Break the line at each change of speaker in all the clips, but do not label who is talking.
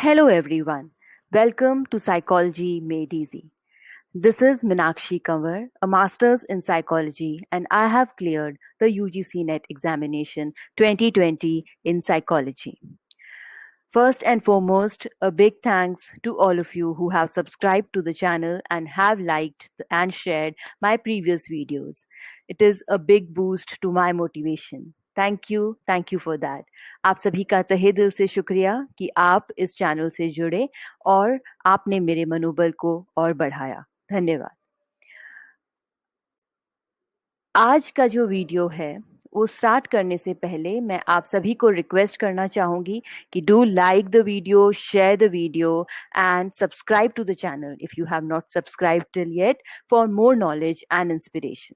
Hello everyone. Welcome to Psychology Made Easy. This is Minakshi Kanwar, a master's in psychology, and I have cleared the UGC NET examination 2020 in psychology. First and foremost, a big thanks to all of you who have subscribed to the channel and have liked and shared my previous videos. It is a big boost to my motivation. Thank you for that. आप सभी का तहे दिल से शुक्रिया कि आप इस चैनल से जुड़े और आपने मेरे मनोबल को और बढ़ाया। धन्यवाद। आज का जो वीडियो है वो स्टार्ट करने से पहले मैं आप सभी को रिक्वेस्ट करना चाहूंगी कि do like the video, share the video and subscribe to the channel if you have not subscribed till yet for more knowledge and inspiration,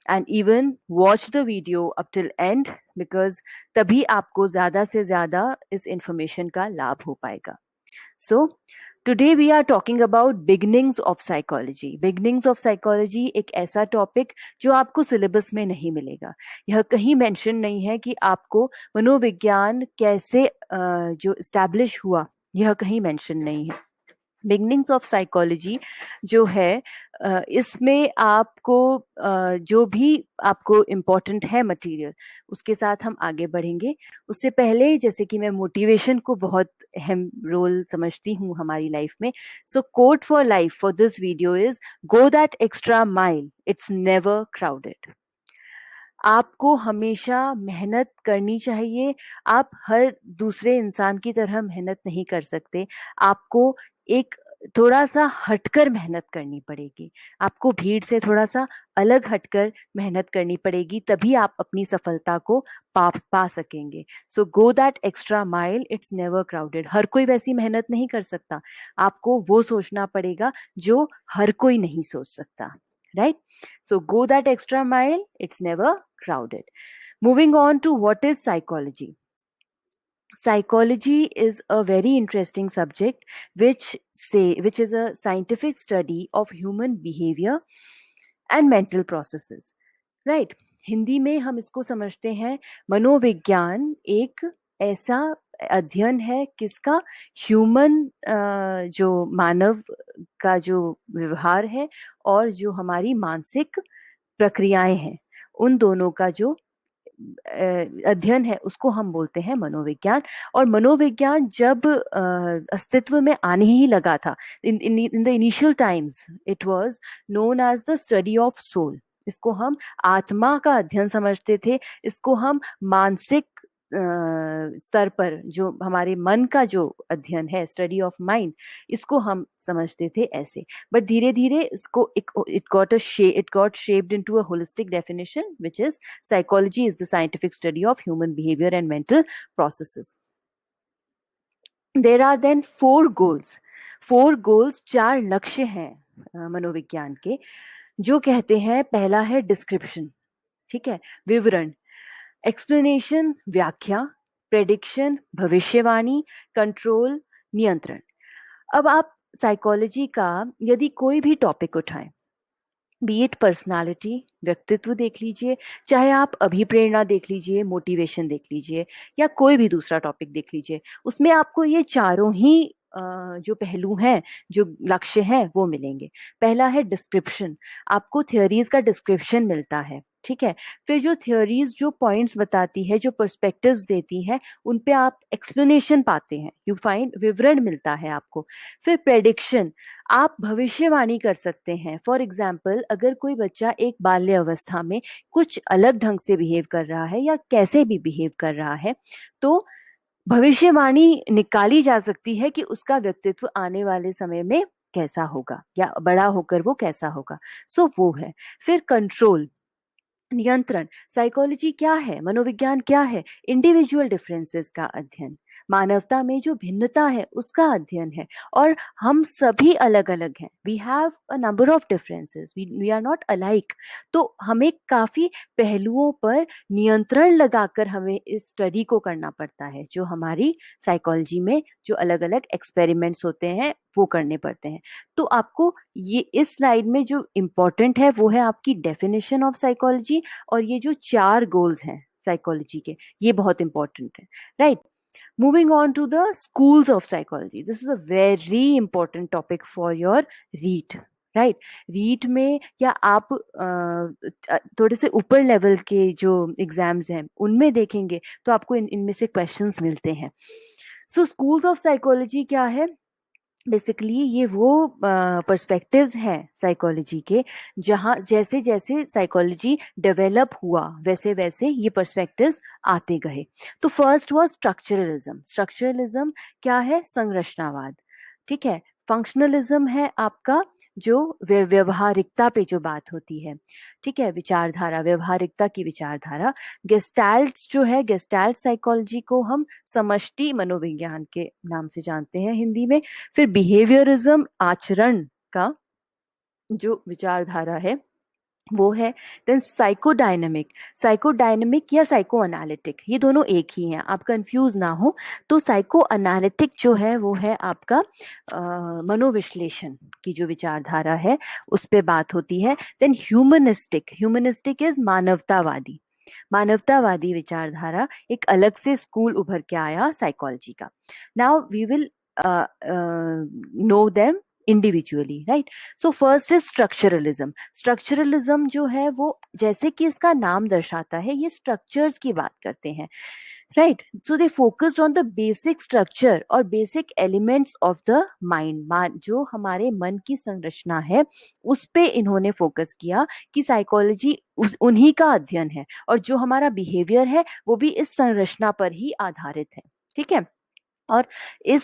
and even watch the video up till end because तभी आपको ज्यादा से ज्यादा इस information का लाभ हो पाएगा। So today we are talking about beginnings of psychology. Beginnings of psychology एक ऐसा टॉपिक जो आपको सिलेबस में नहीं मिलेगा। यह कहीं मेंशन नहीं है कि आपको मनोविज्ञान कैसे जो इस्टेब्लिश हुआ, यह कहीं मेंशन नहीं है। बिगनिंग्स ऑफ साइकोलॉजी जो है इसमें आपको जो भी आपको इम्पोर्टेंट है मटेरियल, उसके साथ हम आगे बढ़ेंगे। उससे पहले जैसे कि मैं मोटिवेशन को बहुत अहम रोल समझती हूँ हमारी लाइफ में, so quote for life for this video is go that extra mile, it's never crowded. आपको हमेशा मेहनत करनी चाहिए। आप हर दूसरे इंसान की तरह मेहनत नहीं कर सकते। आपको एक थोड़ा सा हटकर मेहनत करनी पड़ेगी। आपको भीड़ से थोड़ा सा अलग हटकर मेहनत करनी पड़ेगी, तभी आप अपनी सफलता को पा सकेंगे। So go that extra mile, it's never crowded. हर कोई वैसी मेहनत नहीं कर सकता। आपको वो सोचना पड़ेगा जो हर कोई नहीं सोच सकता, right? So go that extra mile, it's never crowded. Moving on to what is psychology. Psychology is a very interesting subject which is a scientific study of human behavior and mental processes, right? Hindi में हम इसको समझते हैं मनोविज्ञान एक ऐसा अध्ययन है किसका, ह्यूमन जो मानव का जो व्यवहार है और जो हमारी मानसिक प्रक्रियाएं हैं, उन दोनों का जो अध्ययन है उसको हम बोलते हैं मनोविज्ञान। और मनोविज्ञान जब अस्तित्व में आने ही लगा था, in the initial times it was known as the study of soul. इसको हम आत्मा का अध्ययन समझते थे। इसको हम मानसिक स्तर पर जो हमारे मन का जो अध्ययन है, स्टडी ऑफ माइंड, इसको हम समझते थे ऐसे। बट धीरे धीरे इसको it got shaped into a holistic definition, which is psychology is the scientific study of human behavior and mental processes. There are then four goals, 4 लक्ष्य हैं मनोविज्ञान के, जो कहते हैं पहला है डिस्क्रिप्शन, ठीक है, विवरण, एक्सप्लेनेशन व्याख्या, प्रेडिक्शन भविष्यवाणी, कंट्रोल नियंत्रण। अब आप साइकोलॉजी का यदि कोई भी टॉपिक उठाएं, बी इट पर्सनालिटी, व्यक्तित्व देख लीजिए, चाहे आप अभिप्रेरणा देख लीजिए, मोटिवेशन देख लीजिए, या कोई भी दूसरा टॉपिक देख लीजिए, उसमें आपको ये चारों ही जो पहलू हैं, जो लक्ष्य हैं, वो मिलेंगे। पहला है डिस्क्रिप्शन, आपको थ्योरीज का डिस्क्रिप्शन मिलता है, ठीक है। फिर जो थ्योरीज जो पॉइंट्स बताती है, जो पर्सपेक्टिव्स देती है, उन पे आप एक्सप्लेनेशन पाते हैं, यू फाइंड विवरण मिलता है आपको। फिर प्रेडिक्शन, आप भविष्यवाणी कर सकते हैं। फॉर एग्जाम्पल, अगर कोई बच्चा एक बाल्य अवस्था में कुछ अलग ढंग से बिहेव कर रहा है या कैसे भी बिहेव कर रहा है, तो भविष्यवाणी निकाली जा सकती है कि उसका व्यक्तित्व आने वाले समय में कैसा होगा या बड़ा होकर वो कैसा होगा। सो वो है। फिर कंट्रोल, नियंत्रण। साइकोलॉजी क्या है, मनोविज्ञान क्या है? इंडिविजुअल डिफरेंसेस का अध्ययन, मानवता में जो भिन्नता है उसका अध्ययन है। और हम सभी अलग अलग हैं, we have a number of differences, we are not alike. तो हमें काफी पहलुओं पर नियंत्रण लगाकर हमें इस स्टडी को करना पड़ता है, जो हमारी साइकोलॉजी में जो अलग अलग एक्सपेरिमेंट्स होते हैं वो करने पड़ते हैं। तो आपको ये इस स्लाइड में जो इम्पोर्टेंट है वो है आपकी डेफिनेशन ऑफ साइकोलॉजी, और ये जो 4 गोल्स हैं साइकोलॉजी के, ये बहुत इंपॉर्टेंट है, right. Moving on to the schools of psychology. This is a very important topic for your REIT. Right REET में या आप थोड़े से ऊपर लेवल के जो एग्जाम्स हैं उनमें देखेंगे तो आपको इनमें से क्वेश्चंस मिलते हैं. सो स्कूल्स ऑफ साइकोलॉजी क्या है? बेसिकली ये वो पर्सपेक्टिव्स हैं साइकोलॉजी के, जहाँ जैसे जैसे साइकोलॉजी डेवलप हुआ वैसे वैसे ये पर्सपेक्टिव्स आते गए. तो फर्स्ट वाज स्ट्रक्चरलिज्म. स्ट्रक्चरलिज्म क्या है? संरचनावाद. ठीक है. फंक्शनलिज्म है आपका जो व्यवहारिकता पे जो बात होती है. ठीक है. विचारधारा, व्यवहारिकता की विचारधारा. गेस्टाल्ट जो है, गेस्टाल्ट साइकोलॉजी को हम समष्टि मनोविज्ञान के नाम से जानते हैं हिंदी में. फिर बिहेवियरिज्म, आचरण का जो विचारधारा है वो है. Then psychodynamic. साइकोडायनेमिक या साइको एनालिटिक, ये दोनों एक ही हैं, आप कंफ्यूज ना हो. तो साइको एनालिटिक जो है वो है आपका मनोविश्लेषण की जो विचारधारा है उस पे बात होती है. Then humanistic. ह्यूमनिस्टिक इज मानवतावादी. मानवतावादी विचारधारा एक अलग से स्कूल उभर के आया साइकोलॉजी का. Now we will know them individually. Right. So first is structuralism. Structuralism जो है वो जैसे कि इसका नाम दर्शाता है ये स्ट्रक्चर्स की बात करते हैं. Right. So they focused on the basic structure और basic elements of the mind. जो हमारे मन की संरचना है उस पे इन्होंने फोकस किया कि साइकोलॉजी उन्हीं का अध्ययन है और जो हमारा बिहेवियर है वो भी इस संरचना पर ही आधारित है. ठीक है. और इस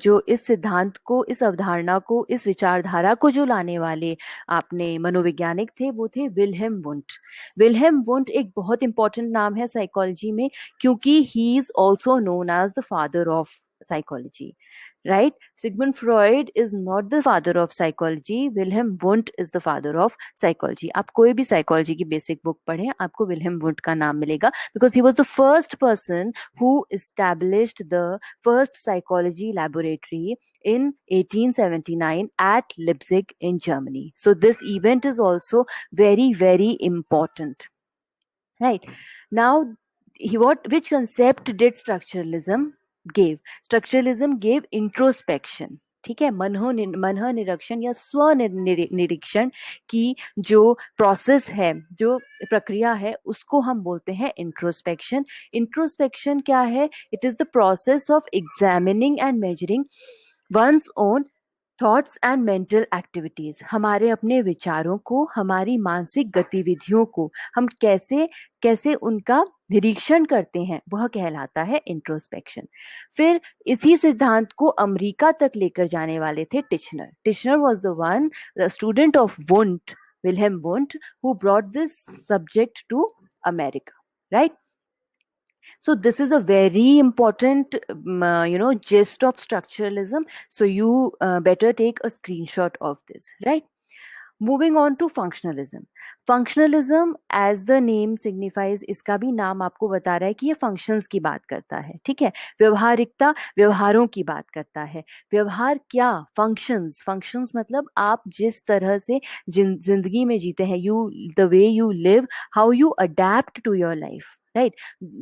जो इस सिद्धांत को, इस अवधारणा को, इस विचारधारा को जो लाने वाले आपने मनोवैज्ञानिक थे वो थे विल्हेम वुंट. विल्हेम वुंट एक बहुत इंपॉर्टेंट नाम है साइकोलॉजी में क्योंकि he is also known as the father of psychology. Right. Sigmund Freud is not the father of psychology. Wilhelm Wundt is the father of psychology. आप कोई भी psychology की basic book पढ़ें आपको Wilhelm Wundt का नाम मिलेगा because he was the first person who established the first psychology laboratory in 1879 at Leipzig in Germany. So this event is also very, very important. Right. Now, which concept did structuralism gave? Structuralism gave introspection. ठीक है. मन निरीक्षण या स्व निरीक्षण की जो process है, जो प्रक्रिया है उसको हम बोलते हैं इंट्रोस्पेक्शन. इंट्रोस्पेक्शन क्या है? It is the process of examining and measuring one's own thoughts and mental activities. हमारे अपने विचारों को, हमारी मानसिक गतिविधियों को हम कैसे कैसे उनका निरीक्षण करते हैं वह कहलाता है इंट्रोस्पेक्शन. फिर इसी सिद्धांत को अमेरिका तक लेकर जाने वाले थे Titchener. Titchener was the one, the student of Wundt, Wilhelm Wundt, who brought this subject to America. Right. So this is a very important, gist of structuralism. So you better take a screenshot of this, right? Moving on to functionalism. Functionalism, as the name signifies, इसका भी नाम आपको बता रहा है कि ये functions की बात करता है. ठीक है. व्यवहारिकता व्यवहारों की बात करता है. व्यवहार क्या? functions मतलब आप जिस तरह से जिंदगी में जीते हैं, the way you live, how you adapt to your life. Right.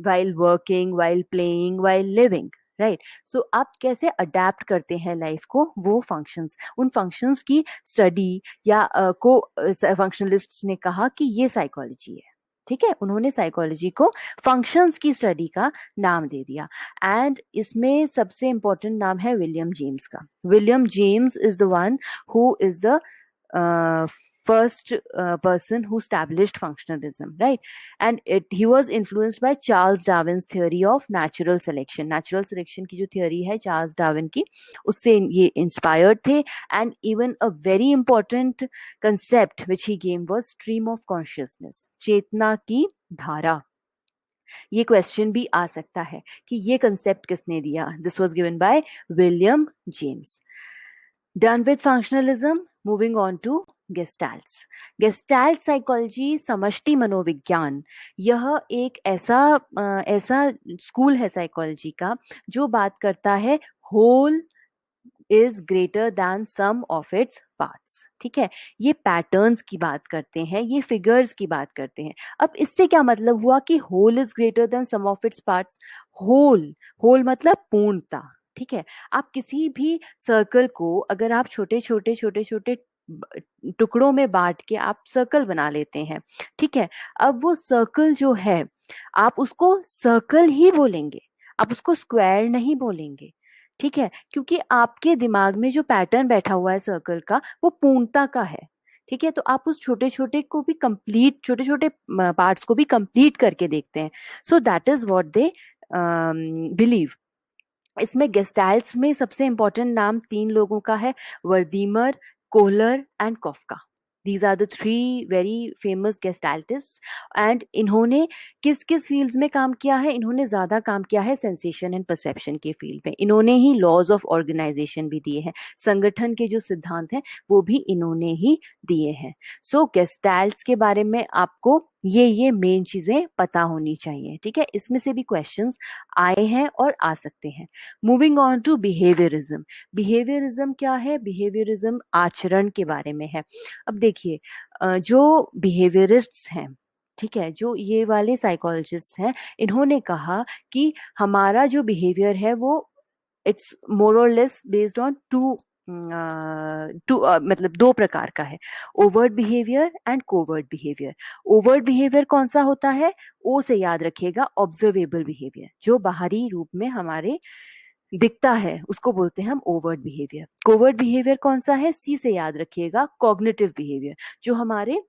While working, while playing, while living. Right. So आप कैसे अडेप्ट करते हैं लाइफ को, वो फंक्शंस, उन फंक्शंस की स्टडी या को फंक्शनलिस्ट्स ने कहा कि ये साइकोलॉजी है. ठीक है. उन्होंने साइकोलॉजी को फंक्शंस की स्टडी का नाम दे दिया. एंड इसमें सबसे इंपॉर्टेंट नाम है विलियम जेम्स का. William James is the one who is the first person who established functionalism, right? And he was influenced by Charles Darwin's theory of natural selection. Natural selection की जो theory है Charles Darwin की, उससे ये inspired थे. And even a very important concept which he gave was stream of consciousness, चेतना की धारा. ये क्वेश्चन भी आ सकता है कि ये कंसेप्ट किसने दिया. This was given by William James. Done with functionalism, moving on to gestalts. Gestalt psychology, समष्टि मनोविज्ञान, यह एक ऐसा स्कूल है साइकोलॉजी का जो बात करता है whole is greater than sum of its parts. ठीक है, ये पैटर्न्स की बात करते हैं, ये फिगर्स की बात करते हैं। अब इससे क्या मतलब हुआ कि whole is greater than sum of its parts. Whole, whole मतलब पूर्णता। ठीक है, आप किसी भी सर्कल को अगर आप छोटे छोटे छोटे छोटे टुकड़ों में बांट के आप सर्कल बना लेते हैं, ठीक है, अब वो सर्कल जो है आप उसको सर्कल ही बोलेंगे, आप उसको स्क्वायर नहीं बोलेंगे। ठीक है, क्योंकि आपके दिमाग में जो पैटर्न बैठा हुआ है सर्कल का वो पूर्णता का है। ठीक है, तो आप उस छोटे छोटे को भी कंप्लीट, छोटे छोटे पार्ट्स को भी कंप्लीट करके देखते हैं। So that is what they believe. इसमें गेस्टाल्ट्स में सबसे इंपॉर्टेंट नाम 3 लोगों का है, Wertheimer, Kohler and Koffka. These are the 3 very famous gestaltists. And इन्होंने किस किस फील्ड्स में काम किया है? इन्होंने ज्यादा काम किया है सेंसेशन एंड परसेप्शन के फील्ड में। इन्होंने ही लॉज ऑफ ऑर्गेनाइजेशन भी दिए हैं, संगठन के जो सिद्धांत हैं वो भी इन्होंने ही दिए हैं। सो गेस्टाल्ट्स के बारे में आपको ये मेन चीजें पता होनी चाहिए। ठीक है, इसमें से भी क्वेश्चंस आए हैं और आ सकते हैं। Moving on to behaviourism. Behaviourism क्या है? बिहेवियरिज्म आचरण के बारे में है। अब देखिए, जो बिहेवियरिस्ट्स हैं, ठीक है, जो ये वाले साइकोलॉजिस्ट हैं, इन्होंने कहा कि हमारा जो बिहेवियर है वो इट्स मोर और लेस बेस्ड ऑन टू मतलब 2 प्रकार का है, overt behaviour and covert behaviour. Overt behaviour कौन सा होता है? ओ से याद रखिएगा, ऑब्जर्वेबल बिहेवियर, जो बाहरी रूप में हमारे दिखता है उसको बोलते हैं हम ओवर्ट बिहेवियर। कोवर्ट बिहेवियर कौन सा है? सी से याद रखिएगा, कॉग्निटिव बिहेवियर, जो हमारे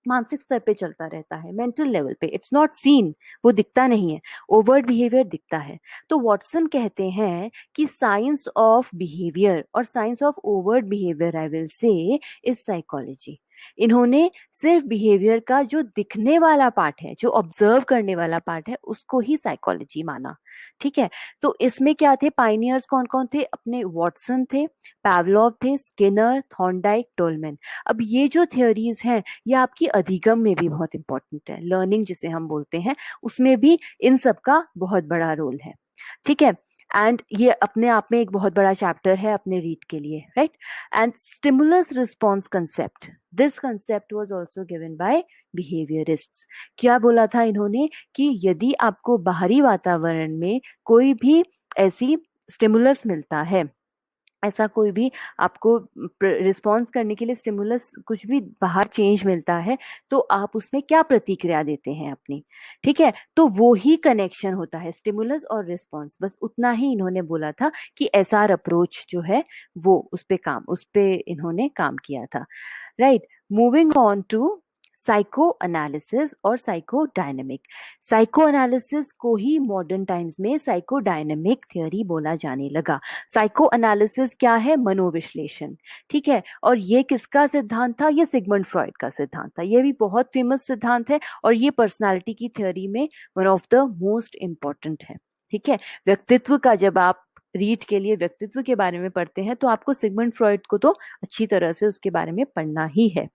मानसिक स्तर पे चलता रहता है, मेंटल लेवल पे। इट्स नॉट सीन, वो दिखता नहीं है। ओवर्ट बिहेवियर दिखता है। तो वॉटसन कहते हैं कि साइंस ऑफ बिहेवियर और science of overt behaviour, I will say, is psychology. इन्होंने सिर्फ बिहेवियर का जो दिखने वाला पार्ट है, जो ऑब्जर्व करने वाला पार्ट है, उसको ही साइकोलॉजी माना। ठीक है, तो इसमें क्या थे पाइनियर्स? कौन कौन थे? अपने वॉटसन थे, पैवलोव थे, स्किनर, थॉर्नडाइक, टोलमैन। अब ये जो थियोरीज हैं ये आपकी अधिगम में भी बहुत इंपॉर्टेंट है, लर्निंग जिसे हम बोलते हैं, उसमें भी इन सब का बहुत बड़ा रोल है। ठीक है, एंड ये अपने आप में एक बहुत बड़ा चैप्टर है अपने रीड के लिए, right. And stimulus response concept, this concept was also given by behaviourists. क्या बोला था इन्होंने कि यदि आपको बाहरी वातावरण में कोई भी ऐसी स्टिमुलस मिलता है, ऐसा कोई भी आपको रिस्पॉन्स करने के लिए स्टिमुलस, कुछ भी बाहर चेंज मिलता है, तो आप उसमें क्या प्रतिक्रिया देते हैं अपनी। ठीक है, तो वो ही कनेक्शन होता है, स्टिमुलस और रिस्पॉन्स। बस उतना ही इन्होंने बोला था कि एसआर अप्रोच जो है वो उस पे इन्होंने काम किया था, right. Moving on to psycho analysis और साइको डायनेमिक। साइको एनालिसिस को ही मॉडर्न टाइम्स में साइको डायनेमिक थ्योरी बोला जाने लगा। साइको एनालिसिस क्या है? मनोविश्लेषण। ठीक है, और ये किसका सिद्धांत था? ये सिगमंड फ्रॉइड का सिद्धांत था। ये भी बहुत फेमस सिद्धांत है और ये पर्सनालिटी की थ्योरी में one of the most important है। ठीक है, व्यक्तित्व का जब आप रीड के लिए व्यक्तित्व के बारे में पढ़ते हैं तो आपको सिगमंड फ्रॉइड को तो अच्छी तरह से उसके बारे में पढ़ना ही है।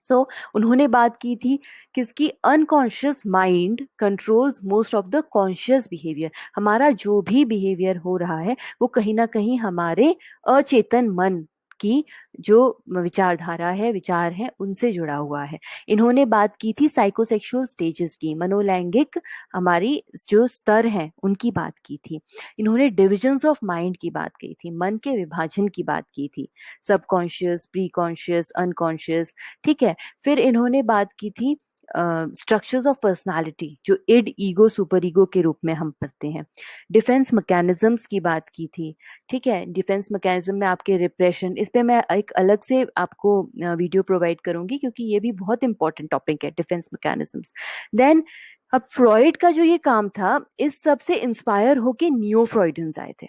सो उन्होंने बात की थी किसकी? Unconscious mind controls most of the conscious behaviour. हमारा जो भी बिहेवियर हो रहा है वो कहीं ना कहीं हमारे अचेतन मन की जो विचारधारा है, विचार है, उनसे जुड़ा हुआ है। इन्होंने बात की थी साइकोसेक्सुअल स्टेजेस की, मनोलैंगिक हमारी जो स्तर हैं उनकी बात की थी। इन्होंने डिविजन्स ऑफ माइंड की बात की थी, मन के विभाजन की बात की थी, सबकॉन्शियस, प्री कॉन्शियस, अनकॉन्शियस। ठीक है, फिर इन्होंने बात की थी स्ट्रक्चर्स ऑफ पर्सनालिटी, जो इड, ईगो, सुपर ईगो के रूप में हम पढ़ते हैं। डिफेंस मैकेनिज्म्स की बात की थी। ठीक है, डिफेंस मैकेनिज्म में आपके रिप्रेशन, इस पे मैं एक अलग से आपको वीडियो प्रोवाइड करूंगी क्योंकि ये भी बहुत इंपॉर्टेंट टॉपिक है, डिफेंस मैकेनिज्म्स। देन अब फ्रॉइड का जो ये काम था, इस सब से इंस्पायर होके नियो फ्रॉइडियंस आए थे।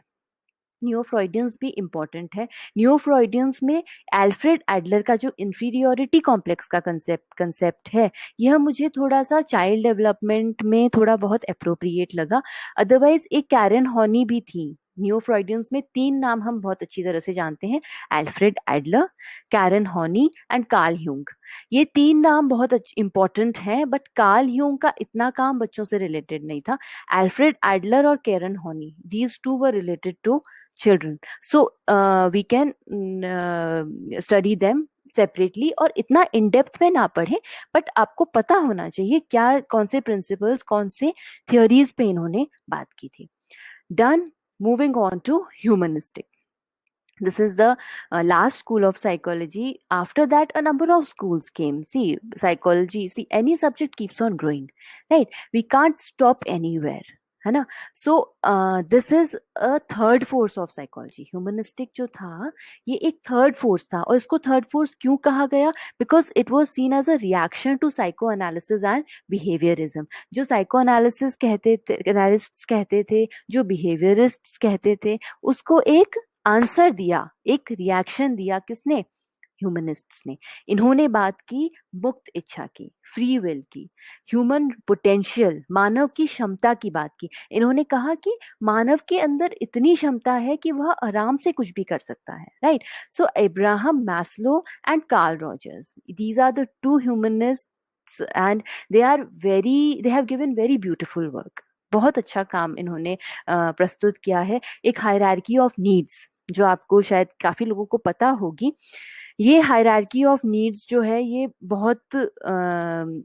नियो फ्रॉइडियंस भी इंपॉर्टेंट है। नियो फ्रॉइडियंस में एल्फ्रेड एडलर का जो इंफीरियोरिटी कॉम्प्लेक्स का कंसेप्ट है, यह मुझे थोड़ा सा चाइल्ड डेवलपमेंट में थोड़ा बहुत अप्रोप्रिएट लगा। अदरवाइज एक कैरन हॉनी भी थी। नियो फ्रॉइडियंस में 3 नाम हम बहुत अच्छी तरह से जानते हैं, Alfred Adler, Karen Horney and Carl Jung. ये 3 नाम बहुत इंपॉर्टेंट हैं, बट कार्ल यूंग का इतना काम बच्चों से रिलेटेड नहीं था। एल्फ्रेड एडलर और Karen Horney, these two were related to children. So we can study them separately, और इतना इन डेप्थ में ना पढ़े, बट आपको पता होना चाहिए क्या कौन से प्रिंसिपल्स, कौन से थियोरीज पे इन्होंने बात की थी. Done. Moving on to humanistic. This is the last school of psychology. After that, a number of schools came. See, psychology, see, any subject keeps on growing, right? We can't stop anywhere, है ना. So this is a third force of psychology. Humanistic जो था, ये एक third force था. और इसको third force क्यों कहा गया? Because it was seen as a reaction to psycho analysis and behaviourism. जो साइको एनालिसिस कहते थे, एनालिस्ट्स कहते थे, जो बिहेवियरिस्ट कहते थे, उसको एक आंसर दिया, एक रिएक्शन दिया. किसने? ह्यूमनिस्ट्स ने. इन्होंने बात की मुक्त इच्छा की, फ्री विल की, ह्यूमन पोटेंशियल, मानव की क्षमता की बात की. इन्होंने कहा कि मानव के अंदर इतनी क्षमता है कि वह आराम से कुछ भी कर सकता है, right. So Abraham Maslow and Carl Rogers, these are the two humanists, and they have given very beautiful work. बहुत अच्छा काम इन्होंने प्रस्तुत किया है. एक हायरार्की ऑफ नीड्स, जो आपको शायद काफी लोगों को पता होगी. ये हायरार्की ऑफ नीड्स जो है, ये बहुत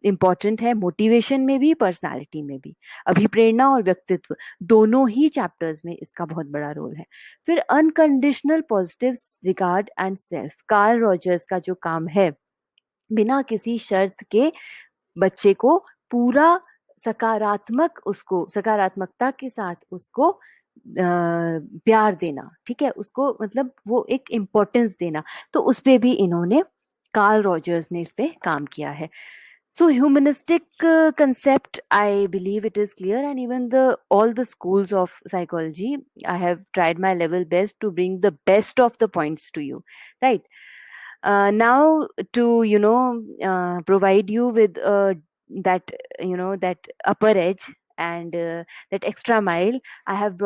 इम्पॉर्टेंट है मोटिवेशन में भी, पर्सनालिटी में भी. अभिप्रेरणा और व्यक्तित्व दोनों ही चैप्टर्स में इसका बहुत बड़ा रोल है. फिर unconditional positive regard and self. Karl Rogers का जो काम है, बिना किसी शर्त के बच्चे को पूरा सकारात्मकता के साथ उसको प्यार देना, ठीक है, उसको मतलब वो एक इम्पोर्टेंस देना. तो उस पे भी इन्होंने, कार्ल रॉजर्स ने इस पे काम किया है. So humanistic concept, I believe it is clear, and even all the schools of psychology, I have tried my level best to bring the best of the points to you, right? Now to provide you with that that upper edge and that extra mile, I have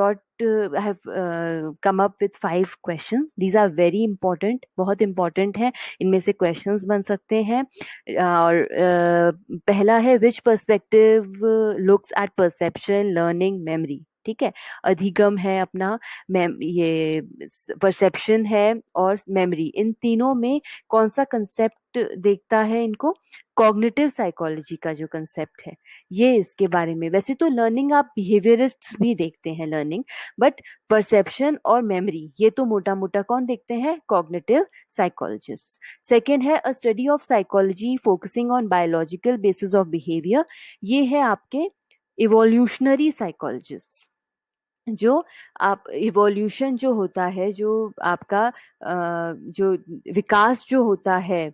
come up with 5 questions. These are very important, बहुत important है. इनमें से questions बन सकते हैं. और पहला है, which perspective looks at perception, learning, memory. ठीक है. अधिगम है अपना, ये परसेप्शन है और मेमोरी. इन तीनों में कौन सा कंसेप्ट देखता है इनको? कॉग्निटिव साइकोलॉजी का जो कंसेप्ट है, ये इसके बारे में. वैसे तो लर्निंग आप बिहेवियरिस्ट भी देखते हैं लर्निंग, बट परसेप्शन और मेमोरी ये तो मोटा मोटा कौन देखते हैं? Cognitive psychologist. सेकेंड है, अ study of psychology focusing on biological basis of behaviour. ये है आपके इवोल्यूशनरी साइकोलॉजिस्ट. जो आप इवोल्यूशन जो होता है, जो आपका जो विकास जो होता है,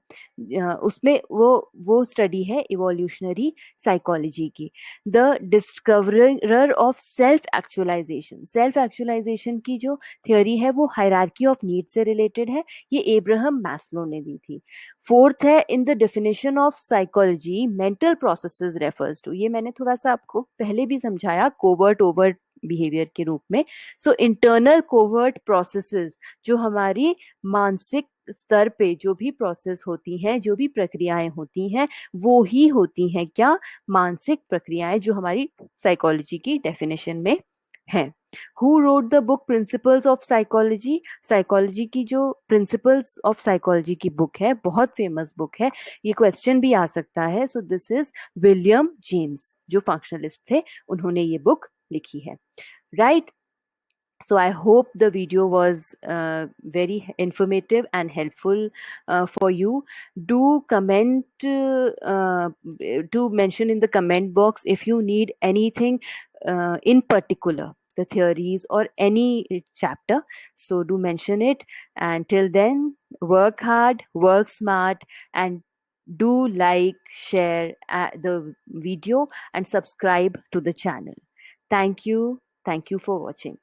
उसमें वो स्टडी है इवोल्यूशनरी साइकोलॉजी की. The discoverer of self actualisation. Self actualisation की जो थियोरी है, वो हायरार्की ऑफ नीड से रिलेटेड है. ये एब्राहम मैस्लो ने दी थी. फोर्थ है, in the definition of psychology mental processes refers to. ये मैंने थोड़ा सा आपको पहले भी समझाया, कोवर्ट ओवर्ट बिहेवियर के रूप में. सो इंटरनल कोवर्ट प्रोसेसेस, जो हमारी मानसिक स्तर पे जो भी प्रोसेस होती हैं, जो भी प्रक्रियाएं होती हैं, वो ही होती हैं क्या? मानसिक प्रक्रियाएं, जो हमारी साइकोलॉजी की डेफिनेशन में हैं. Who wrote the book principles of psychology? Psychology की जो प्रिंसिपल्स ऑफ साइकोलॉजी की बुक है, बहुत फेमस बुक है. ये क्वेश्चन भी आ सकता है. So this is William James, जो फंक्शनलिस्ट थे, उन्होंने ये बुक लिखी है, right? So I hope the video was very informative and helpful for you. Do comment, to mention in the comment box if you need anything in particular, the theories or any chapter. So do mention it, and till then, work hard, work smart, and do like, share the video, and subscribe to the channel. Thank you. Thank you for watching.